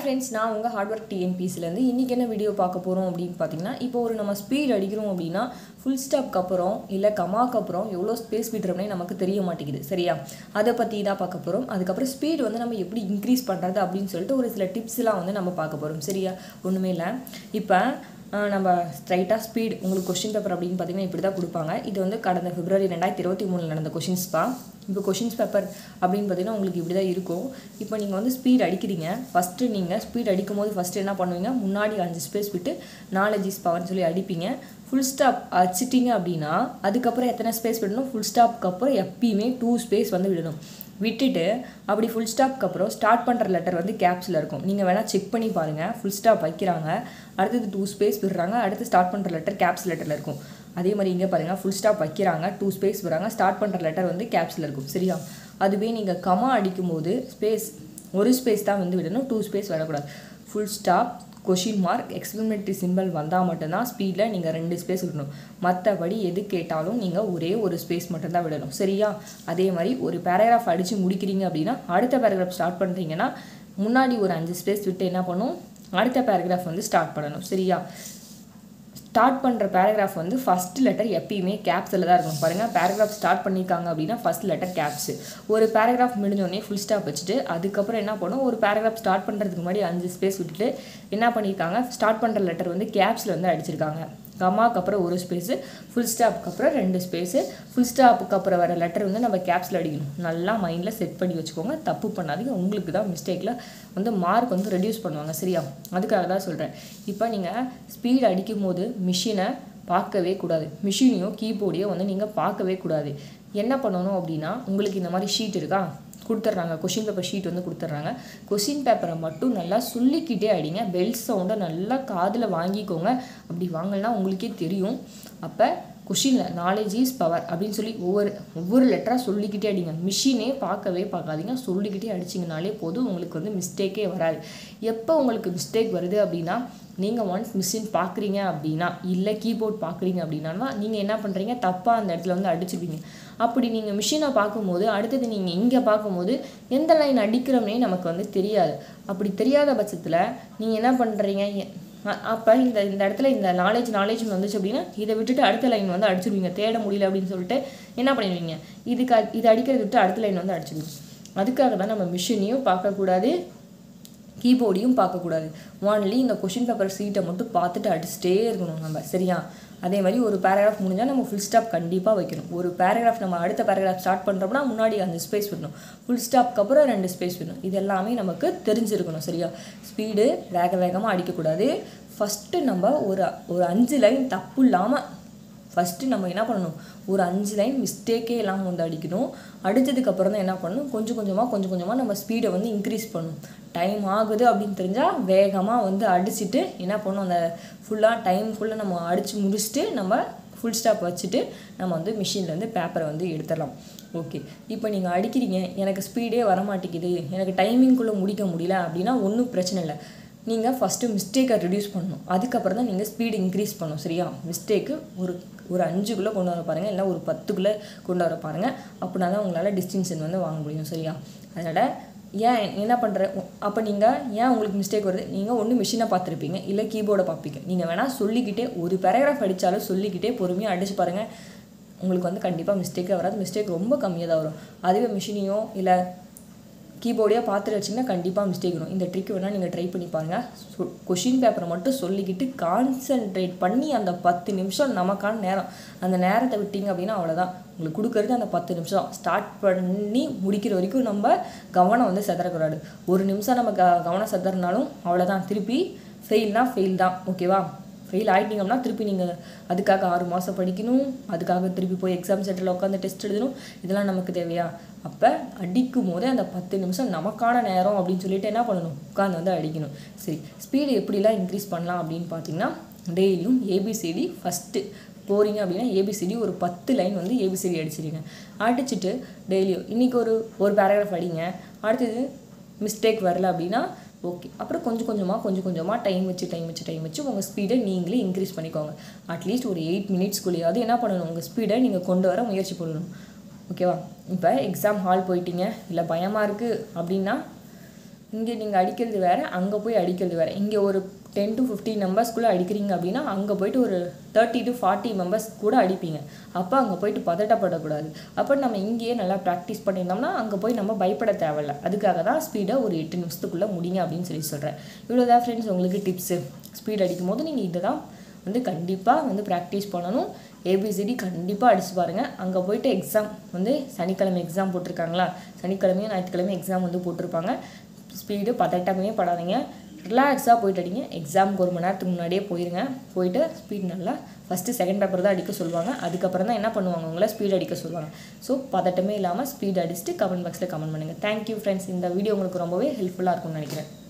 Friends நான் உங்க hard work டிஎன்பிஎஸ்ல இருந்து இன்னைக்கு என்ன வீடியோ பார்க்க போறோம் அப்படினு பாத்தீங்கன்னா இப்போ ஒரு நம்ம ஸ்பீட் அடிக்கிறோம் அப்படினா ஃபுல் ஸ்டாப்க்கு அப்புறம் இல்ல கமாக்கு அப்புறம் எவ்வளவு ஸ்பேஸ் விட்றோம்னே நமக்கு தெரிய மாட்டேங்குது சரியா அத பத்தி தான் பார்க்க போறோம் அதுக்கு அப்புறம் ஸ்பீட் வந்து நம்ம எப்படி இன்கிரீஸ் பண்றது அப்படினு சொல்லிட்டு ஒரு சில டிப்ஸ்லாம் வந்து நம்ம பார்க்க போறோம் சரியா ஒண்ணுமே இல்ல இப்போ நம்ம ஸ்ட்ரைட்டா ஸ்பீட் உங்களுக்கு क्वेश्चन பேப்பர் அப்படினு பாத்தீங்கன்னா இப்படி தான் கொடுப்பாங்க இது வந்து கடந்த பிப்ரவரி 2023 ல நடந்த क्वेश्चंस பா இப்போ क्वेश्चंस பேப்பர் அப்படினு பாத்தீங்கன்னா உங்களுக்கு இப்படி தான் இருக்கும் இப்போ நீங்க வந்து ஸ்பீட் அடிக்கிறீங்க ஃபர்ஸ்ட் நீங்க ஸ்பீட் அடிக்கும்போது ஃபர்ஸ்ட் என்ன பண்ணுவீங்க முன்னாடி 5 ஸ்பேஸ் விட்டு 4 ஜிஸ் பவர்னு சொல்லி அடிப்பீங்க ஃபுல் ஸ்டாப் அடிச்சிட்டீங்க அப்படினா அதுக்கு அப்புறம் எத்தனை ஸ்பேஸ் விடணும் ஃபுல் ஸ்டாப்க்கு அப்புறம் எப்பவுமே 2 ஸ்பேஸ் வந்து விடணும் விட்டுட்டு அப்படி ஃபுல் ஸ்டாப்க்கு அப்புறம் ஸ்டார்ட் பண்ற லெட்டர் வந்து கேப்ஸ்ல இருக்கும் நீங்க வேணா செக் பண்ணி பாருங்க ஃபுல் ஸ்டாப் வைக்கறாங்க அடுத்து 2 ஸ்பேஸ் விடுறாங்க அடுத்து ஸ்டார்ட் பண்ற லெட்டர் கேப்ஸ் லெட்டர்ல இருக்கும் அதே மாதிரி இங்க பாருங்க ஃபுல் ஸ்டாப் வைக்கறாங்க 2 ஸ்பேஸ் விடுறாங்க ஸ்டார்ட் பண்ற லெட்டர் வந்து கேப்ஸ்ல இருக்கும் சரியா அதுவே நீங்க கமா அடிக்கும்போது ஸ்பேஸ் ஒரு ஸ்பேஸ் தான் வந்து விடணும் 2 ஸ்பேஸ் வர கூடாது full stop question mark exclamatory symbol வந்தா மட்டும் தான் ஸ்பீட்ல நீங்க 2 ஸ்பேஸ் விடணும் மத்தபடி எது கேட்டாலும் நீங்க ஒரே ஒரு ஸ்பேஸ் மட்டும் தான் விடணும் சரியா அதே மாதிரி ஒரு பாராகிராஃப் அடிச்சு முடிக்கிறீங்க அப்படினா அடுத்த பாராகிராஃப் ஸ்டார்ட் பண்றீங்கனா முன்னாடி ஒரு 5 ஸ்பேஸ் விட்டு என்ன பண்ணனும் அடுத்த பாராகிராஃப் வந்து ஸ்டார்ட் பண்ணனும் சரியா ஸ்டார்ட் பண்ற பாராகிராஃப் வந்து ஃபர்ஸ்ட் லெட்டர் எப்பவுமே கேப்ஸ்ல தான் இருக்கும் பாருங்க பாராகிராஃப் ஸ்டார்ட் பண்ணிருக்காங்க அப்படினா ஃபர்ஸ்ட் லெட்டர் கேப்ஸ் ஒரு பாராகிராஃப் முடிஞ்ச உடனே ஃபுல் ஸ்டாப் வச்சிட்டு அதுக்கு அப்புறம் என்ன பண்ணனும் ஒரு பாராகிராஃப் ஸ்டார்ட் பண்றதுக்கு முன்னாடி 5 ஸ்பேஸ் விட்டுட்டு என்ன பண்ணிருக்காங்க ஸ்டார்ட் பண்ற லெட்டர் வந்து கேப்ஸ்ல வந்து அடிச்சிருக்காங்க கமாக்கு அப்புறம் ஒரு ஸ்பேஸ் ஃபுல் ஸ்டாப்க்கு அப்புறம் 2 ஸ்பேஸ் ஃபுல் ஸ்டாப்க்கு அப்புறம் வர லெட்டர் வந்து நம்ம கேப்ஸ்ல அடிக்கணும் நல்லா மைண்ட்ல செட் பண்ணி வச்சுக்கோங்க தப்பு பண்ணாதீங்க உங்களுக்கு தான் மிஸ்டேக்ல வந்து மார்க் வந்து ரெடியூஸ் பண்ணுவாங்க சரியா அதுக்காக தான் சொல்றேன் இப்போ நீங்க ஸ்பீட் அடிக்கும்போது மெஷினை பார்க்கவே கூடாது மெஷினையோ கீபோர்டையோ வந்து நீங்க பார்க்கவே கூடாது என்ன பண்ணனும் அப்படினா உங்களுக்கு இந்த மாதிரி ஷீட் இருக்கா கொடுத்துறாங்க क्वेश्चन பேப்பர் ஷீட் வந்து கொடுத்துறாங்க क्वेश्चन பேப்பரை மட்டும் நல்லா சொல்லிக்கிட்டே அடிங்க பெல் சவுண்ட நல்லா காதுல வாங்கிக்கோங்க அப்படி வாங்கலனா உங்களுக்கே தெரியும் அப்ப क्वेश्चनல knowledge is power அப்படினு சொல்லி ஒவ்வொரு லெட்டரா சொல்லிக்கிட்டே அடிங்க மெஷினே பார்க்கவே பார்க்காதீங்க சொல்லிக்கிட்டே அடிச்சிங்கனாலே போதும் உங்களுக்கு வந்து மிஸ்டேக்கே வராது எப்ப உங்களுக்கு மிஸ்டேக் வருது அப்படினா நீங்க ஒன்ஸ் மிஷின் பாக்குறீங்க அப்படினா இல்ல கீபோர்ட் பாக்குறீங்க அப்படினா நீங்க என்ன பண்றீங்க தப்பா அந்த இடத்துல வந்து அடிச்சிடுவீங்க அப்படி நீங்க மெஷினை பாக்கும்போது அடுத்து நீங்க இங்க பாக்கும்போது எந்த லைன் அடிக்குறோம்னே நமக்கு வந்து தெரியாது அப்படி தெரியாத பட்சத்துல நீங்க என்ன பண்றீங்க அப்ப இந்த இடத்துல இந்த knowledge வந்துச்சு அப்படினா இத விட்டுட்டு அடுத்த லைன் வந்து அடிச்சிடுவீங்க தேட முடியல அப்படினு சொல்லிட்டு என்ன பண்ணுவீங்க இது அடிக்கிறது விட்டு அடுத்த லைன் வந்து அடிச்சிடுவீங்க அதுக்காக தான் நம்ம மெஷினையும் பார்க்க கூடாது கீபோர்டையும் பார்க்க கூடாது ஒன்லி இந்த क्वेश्चन பேப்பர் ஷீட்டை மட்டும் பார்த்துட்டு அடிச்சிட்டே இருக்கணும் நம்ம சரியா அதே மாதிரி ஒரு பாராகிராஃப் முடிஞ்சா நம்ம ஃபுல் ஸ்டாப் கண்டிப்பா வைக்கணும் ஒரு பாராகிராஃப் நம்ம அடுத்த பாராகிராஃப் ஸ்டார்ட் பண்றோம்னா முன்னாடி 5 ஸ்பேஸ் விடணும் ஃபுல் ஸ்டாப்க்கு அப்புறம் 2 ஸ்பேஸ் விடணும் இது எல்லாமே நமக்கு தெரிஞ்சிருக்கணும் சரியா ஸ்பீடு வேகமா அடிக்க கூடாது ஃபர்ஸ்ட் நம்ம ஒரு 5 லைன் தப்பு இல்லாம ஃபர்ஸ்ட் நம்ம என்ன பண்ணனும் ஒரு 5 லைன் மிஸ்டேக்கே இல்லாம வந்து அடிக்கணும் அடிச்சதுக்கு அப்புறம் தான் என்ன பண்ணனும் கொஞ்சம் கொஞ்சமா நம்ம ஸ்பீடை வந்து இன்கிரீஸ் பண்ணனும் டைம் ஆகுது அப்படினு தெரிஞ்சா வேகமா வந்து அடிச்சிட்டு என்ன பண்ணனும் அந்த ஃபுல்லா டைம்க்குள்ள நம்ம அடிச்சு முடிச்சிட்டு நம்ம ஃபுல் ஸ்டாப் வச்சிட்டு நம்ம வந்து மெஷின்ல இருந்து பேப்பரை வந்து எடுத்துறலாம் ஓகே இப்போ நீங்க அடிக்கிறீங்க எனக்கு ஸ்பீடே வர மாட்டேங்குது எனக்கு டைமிங்குள்ள முடிக்க முடியல அப்படினா ஒண்ணும் பிரச்சனை இல்ல நீங்க ஃபர்ஸ்ட் மிஸ்டேக்கை ரெடியூஸ் பண்ணனும் அதுக்கு அப்புறம் தான் நீங்க ஸ்பீட் இன்கிரீஸ் பண்ணனும் சரியா மிஸ்டேக் ஒரு 5 குள்ள கொண்டு வர பாருங்க இல்ல ஒரு 10 குள்ள கொண்டு வர பாருங்க அப்பனா தான் உங்களால டிஸ்டிங்ஷன் வந்து வாங்க முடியும் சரியா அதனால ஏன் என்ன பண்ற அப்ப நீங்க ஏன் உங்களுக்கு மிஸ்டேக் வருது நீங்க ஒண்ணு மெஷினை பார்த்திருப்பீங்க இல்ல கீபோர்ட பாப்பீங்க நீங்க வேணா சொல்லிக்கிட்டே ஒரு பாராகிராஃப் அடிச்சாலும் சொல்லிக்கிட்டே பொறுமையா அடிச்சு பாருங்க உங்களுக்கு வந்து கண்டிப்பா மிஸ்டேக்கே வராது மிஸ்டேக் ரொம்ப கம்மியா தான் வரும் அதுவே மெஷினையோ இல்ல கீபோர்டையா பார்த்து வச்சீங்கன்னா கண்டிப்பா மிஸ்டேக் வரும் இந்த ட்ரிக் வேணா நீங்க ட்ரை பண்ணி பாருங்க क्वेश्चन பேப்பரை மட்டும் சொல்லிக்கிட்டு கான்சென்ட்ரேட் பண்ணி அந்த 10 நிமிஷம் நமக்கான நேரம் அந்த நேரத்தை விட்டீங்க அப்படினா அவ்வளவுதான் உங்களுக்கு கொடுக்கிறது அந்த 10 நிமிஷம் ஸ்டார்ட் பண்ணி முடிக்கிற வரைக்கும் நம்ம கவனம் வந்து செதறக்கூடாது ஒரு நிமிஷம் நம்ம கவனம் செதறனாலும் அவ்வளவுதான் திருப்பி ஃபெயில் தான் ஓகேவா ஃபெயில் ஆயிட்டீங்கன்னா திருப்பி நீங்க அதுக்காக 6 மாசம் படிக்கணும் அதுக்காக திருப்பி போய் எக்ஸாம் சென்டர்ல உட்கார்ந்து டெஸ்ட் எழுதணும் இதெல்லாம் நமக்கு தேவையா அப்ப அடிக்கும்போது அந்த 10 நிமிஷம் நமக்கான நேரம் அப்படினு சொல்லிட்டு என்ன பண்ணனும் உட்கார்ந்து வந்து அடிக்கணும் சரி ஸ்பீட் எப்படிலாம் இன்கிரீஸ் பண்ணலாம் அப்படினு பாத்தீங்கன்னா டெய்லியும் ஏபிசிடி ஃபர்ஸ்ட் போறீங்க அப்படினா ஏபிசிடி ஒரு 10 லைன் வந்து ஏபிசிடி அடிச்சிடுங்க அடிச்சிட்டு டெய்லியும் இன்னைக்கு ஒரு பாராகிராஃப் அடிங்க அடுத்து மிஸ்டேக் வரல அப்படினா ஓகே அப்புறம் கொஞ்சம் கொஞ்சமா டைம் வச்சு உங்க ஸ்பீடை நீங்களே இன்கிரீஸ் பண்ணிக்கோங்க அட்லீஸ்ட் ஒரு 8 மினிட்ஸ் குள்ளயாவது என்ன பண்ணனும் உங்க ஸ்பீடை நீங்க கொண்டு வர முயற்சி பண்ணனும் ஓகேவா இப்போ எக்ஸாம் ஹால் போயிட்டீங்க இல்ல பயமா இருக்கு அப்படினா இங்கே நீங்கள் அடிக்கிறது வேறு, அங்கே போய் அடிக்கிறது வேறு. இங்கே ஒரு 10 to 15 நம்பர்ஸ்குள்ளே அடிக்கிறீங்க அப்படின்னா அங்கே போயிட்டு ஒரு 30 to 40 மெம்பர்ஸ் கூட அடிப்பீங்க. அப்போ அங்கே போயிட்டு பதட்டப்படக்கூடாது. அப்போ நம்ம இங்கேயே நல்லா ப்ராக்டிஸ் பண்ணியிருந்தோம்னா அங்கே போய் நம்ம பயப்பட தேவையில்லை. அதுக்காக தான் ஸ்பீடை ஒரு 8 நிமிஷத்துக்குள்ளே முடிங்க அப்படின்னு சொல்கிறேன். இவ்வளோதான் ஃப்ரெண்ட்ஸ் உங்களுக்கு டிப்ஸு. ஸ்பீட் அடிக்கும் போது நீங்கள் இதை தான் கண்டிப்பாக ப்ராக்டிஸ் பண்ணணும். ஏபிசிடி கண்டிப்பாக அடிச்சு பாருங்கள். அங்கே போயிட்டு எக்ஸாம் சனிக்கிழமை எக்ஸாம் போட்டிருக்காங்களா, சனிக்கிழமையும் ஞாயிற்றுக்கிழமையும் எக்ஸாம் போட்டிருப்பாங்க. ஸ்பீடு பதட்டமே படாதீங்க, ரிலாக்ஸாக போயிட்டு அடிங்க. எக்ஸாமுக்கு 1 மணி நேரத்துக்கு முன்னாடியே போயிட்டு ஸ்பீட் நல்லா ஃபஸ்ட்டு செகண்ட் பேப்பர் தான் அடிக்க சொல்லுவாங்க. அதுக்கப்புறம் தான் என்ன பண்ணுவாங்க, உங்களை ஸ்பீட் அடிக்க சொல்லுவாங்க. ஸோ பதட்டமே இல்லாமல் ஸ்பீட் அடிச்சுட்டு கமெண்ட் பாக்ஸில் கமெண்ட் பண்ணுங்கள். Thank you friends. இந்த வீடியோ உங்களுக்கு ரொம்பவே ஹெல்ப்ஃபுல்லாக இருக்கும்னு நினைக்கிறேன்.